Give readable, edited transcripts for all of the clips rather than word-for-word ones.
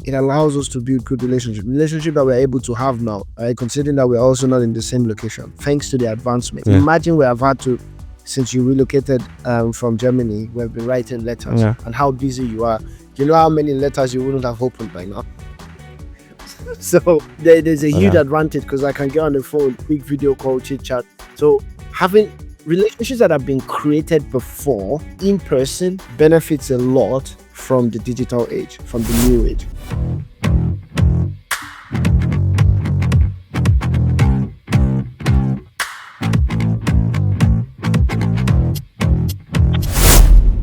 it allows us to build good relationship that we're able to have now, considering that we're also not in the same location, thanks to the advancement. Imagine we have had to, since you relocated from Germany, we've been writing letters, and how busy you are. You know how many letters you wouldn't have opened by now? So there's a huge advantage, because I can get on the phone, quick video call, chit chat. So having relationships that have been created before in person benefits a lot from the digital age, from the new age.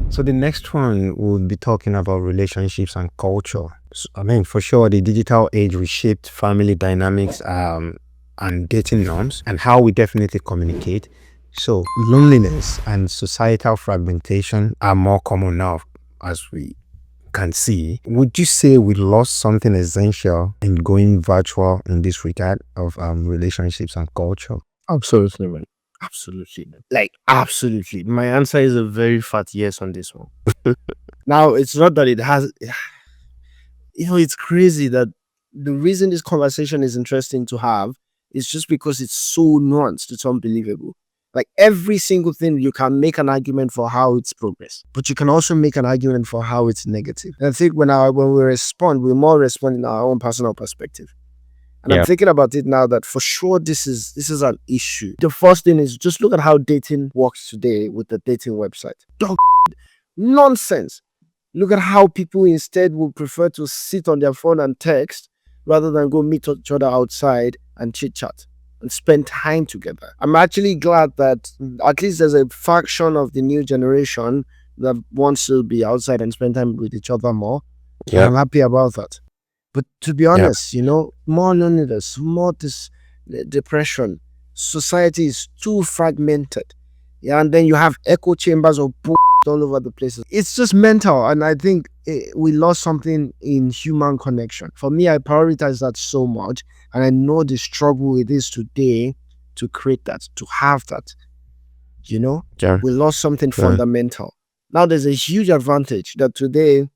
So the next one, we'll be talking about relationships and culture. So, I mean, for sure, the digital age reshaped family dynamics and dating norms and how we definitely communicate. So loneliness and societal fragmentation are more common now, as we can see. Would you say we lost something essential in going virtual in this regard of relationships and culture? Absolutely, man. Absolutely. Like, absolutely. My answer is a very fat yes on this one. Now, it's not that it has, it's crazy that the reason this conversation is interesting to have is just because it's so nuanced. It's unbelievable. Like, every single thing, you can make an argument for how it's progress, but you can also make an argument for how it's negative. And I think when we respond, we more respond in our own personal perspective. And I'm thinking about it now that for sure this is an issue. The first thing is, just look at how dating works today with the dating website. Dog nonsense. Look at how people instead would prefer to sit on their phone and text rather than go meet each other outside and chit chat and spend time together. I'm actually glad that at least there's a faction of the new generation that wants to be outside and spend time with each other more. I'm happy about that. But to be honest, more loneliness, more depression. Society is too fragmented. And then you have echo chambers of all over the places. It's just mental. And I think we lost something in human connection. For me, I prioritize that so much. And I know the struggle it is today to create that, to have that. We lost something fundamental. Now, there's a huge advantage that today,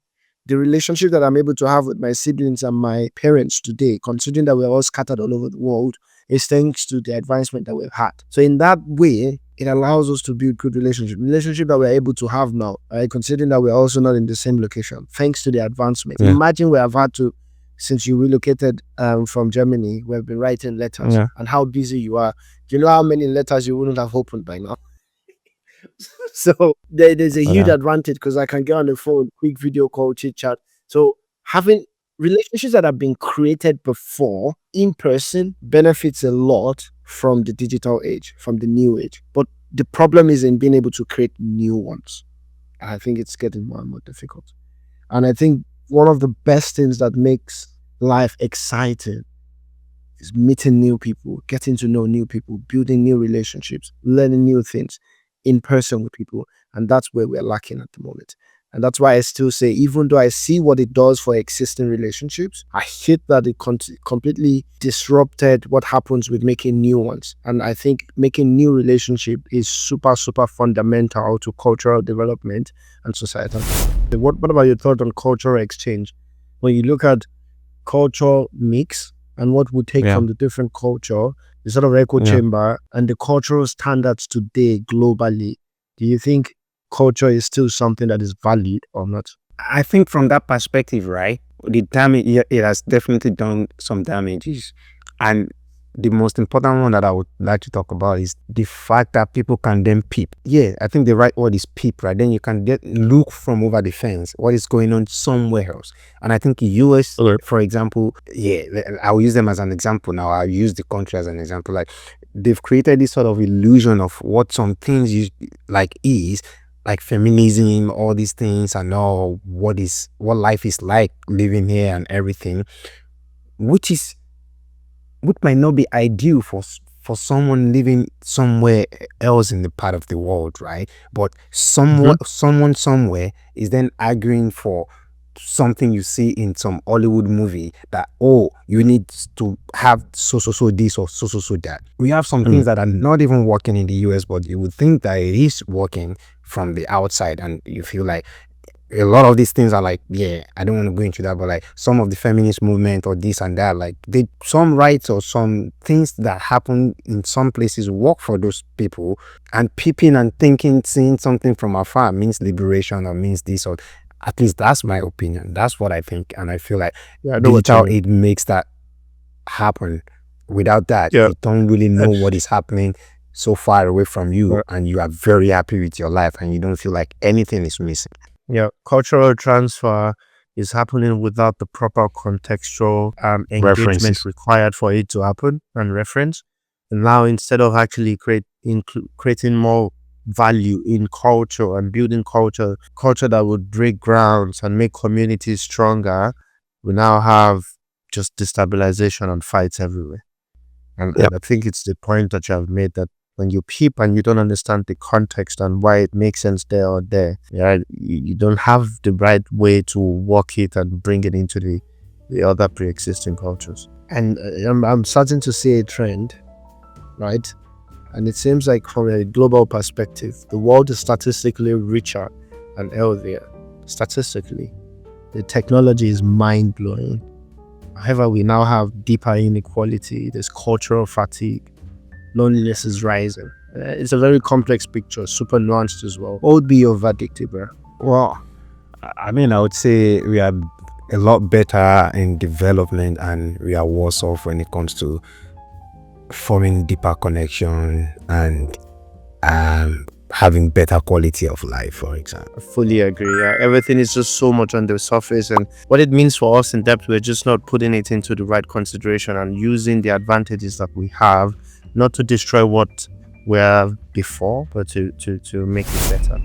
the relationship that I'm able to have with my siblings and my parents today, considering that we're all scattered all over the world, is thanks to the advancement that we've had. So in that way, it allows us to build good relationship that we're able to have now, considering that we're also not in the same location, thanks to the advancement. Imagine we have had to, since you relocated from Germany, we've been writing letters, and how busy you are. Do you know how many letters you wouldn't have opened by now? So there's a huge advantage, because I can get on the phone, quick video call, chit chat. So having relationships that have been created before in person benefits a lot from the digital age, from the new age. But the problem is in being able to create new ones. And I think it's getting more and more difficult. And I think one of the best things that makes life exciting is meeting new people, getting to know new people, building new relationships, learning new things in person with people. And that's where we're lacking at the moment. And that's why I still say, even though I see what it does for existing relationships, I hate that it completely disrupted what happens with making new ones. And I think making new relationship is super, super fundamental to cultural development and societal. What about your thought on cultural exchange? When you look at cultural mix and what we take from the different culture, the sort of echo chamber and the cultural standards today globally, do you think culture is still something that is valid or not? I think from that perspective, right, the damage, it has definitely done some damages. And the most important one that I would like to talk about is the fact that people can then peep. Yeah, I think the right word is peep, right? Then you can look from over the fence what is going on somewhere else. And I think US, for example, I'll use them as an example now. I'll use the country as an example. Like, they've created this sort of illusion of what some things is, like feminism, all these things, and all what life is like living here and everything, which might not be ideal for someone living somewhere else in the part of the world, right? But someone somewhere is then arguing for something you see in some Hollywood movie that, you need to have so this or so that. We have some things that are not even working in the US, but you would think that it is working from the outside, and you feel like a lot of these things are like, yeah, I don't want to go into that, but like some of the feminist movement or this and that, like they some rights or some things that happen in some places work for those people, and peeping and thinking, seeing something from afar means liberation or means this, or at least that's my opinion. That's what I think, and I feel like Yeah, I know what you digital mean. aid makes that happen. Without that, Yeah. you don't really know what is happening so far away from you, and you are very happy with your life, and you don't feel like anything is missing. Yeah, cultural transfer is happening without the proper contextual engagement References. required for it to happen and reference. And now, instead of actually creating more value in culture and building culture that would break grounds and make communities stronger, we now have just destabilization and fights everywhere. And I think it's the point that you have made, that when you peep and you don't understand the context and why it makes sense there or there, yeah, you don't have the right way to work it and bring it into the other pre-existing cultures. And I'm starting to see a trend, right? And it seems like from a global perspective, the world is statistically richer and healthier. Statistically, the technology is mind-blowing. However, we now have deeper inequality, there's cultural fatigue, loneliness is rising. It's a very complex picture, super nuanced as well. What would be your verdict, bro? Well, I mean, I would say we are a lot better in development, and we are worse off when it comes to forming deeper connection and having better quality of life, for example. I fully agree. Yeah, everything is just so much on the surface, and what it means for us in depth, we're just not putting it into the right consideration and using the advantages that we have, not to destroy what we have before, but to make it better.